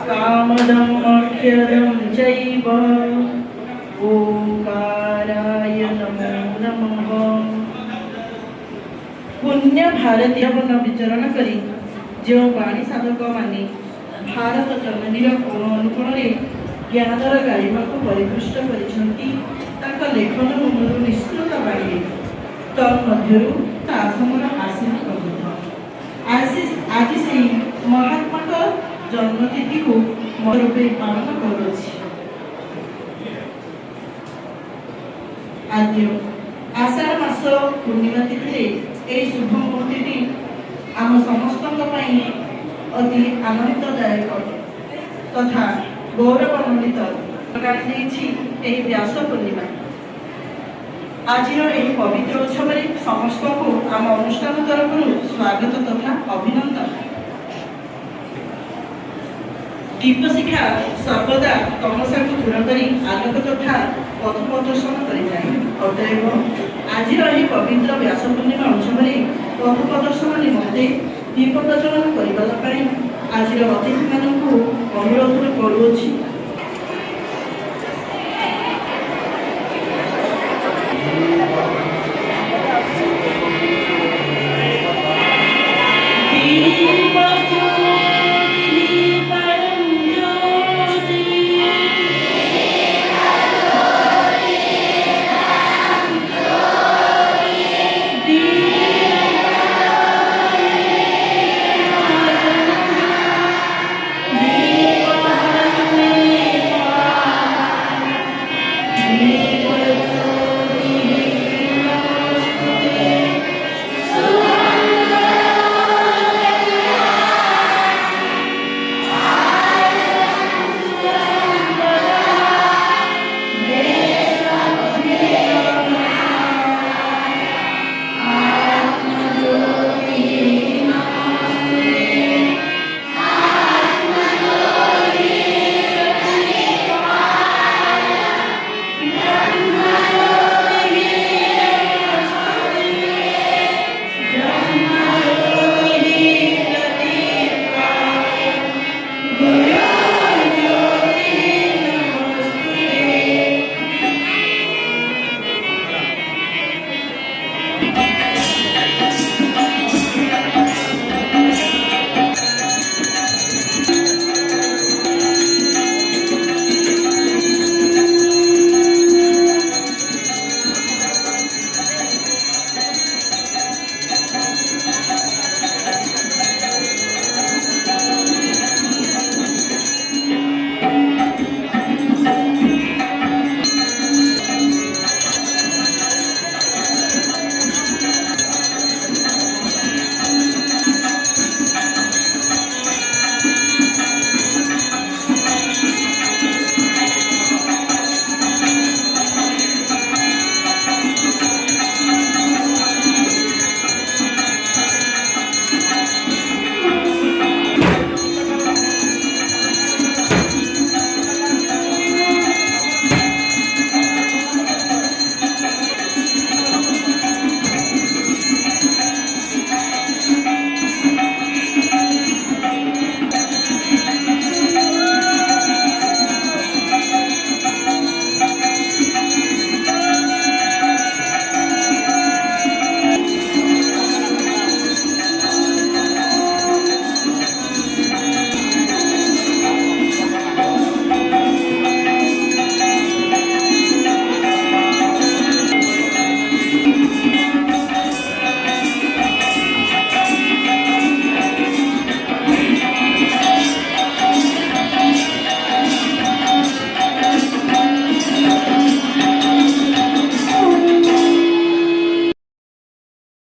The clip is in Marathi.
कामदमक्षरं चैव ओंकाराय नमो नमः। पुण्य भारतीय वन विचरण करी जो बाणी साधक माने भारत जननीर कोण अनुकोण ज्ञानर गारिमा को परिपुष्ट करिसेंती ताका लेखन मुनरु निश्चित बाणी तन्मध्यरु आश्रमर आशीष प्रबुद्ध आशीष आज से महात्मा जन्मतिथि को रूपे पालन करुछि। आज आषाढ़ मास पूर्णिमा तिथि ए शुभ मुहूर्तटी आम समस्त अति आनंददायक तथा गौरवान्वित व्यास पूर्णिमा। आज पवित्र उत्सव समस्त को आम अनुष्ठान तरफ स्वागत तथा अभिनंदन। दीप शिक्षा सर्वदा तमसा को दूर कर आलोक तथा पथ प्रदर्शन करें। अतएव आज पवित्र व्यास पूर्णिमा उत्सव पथ प्रदर्शन निमंते दीप प्रज्वलन करने आज अतिथि मानक अनुरोध करुच्छी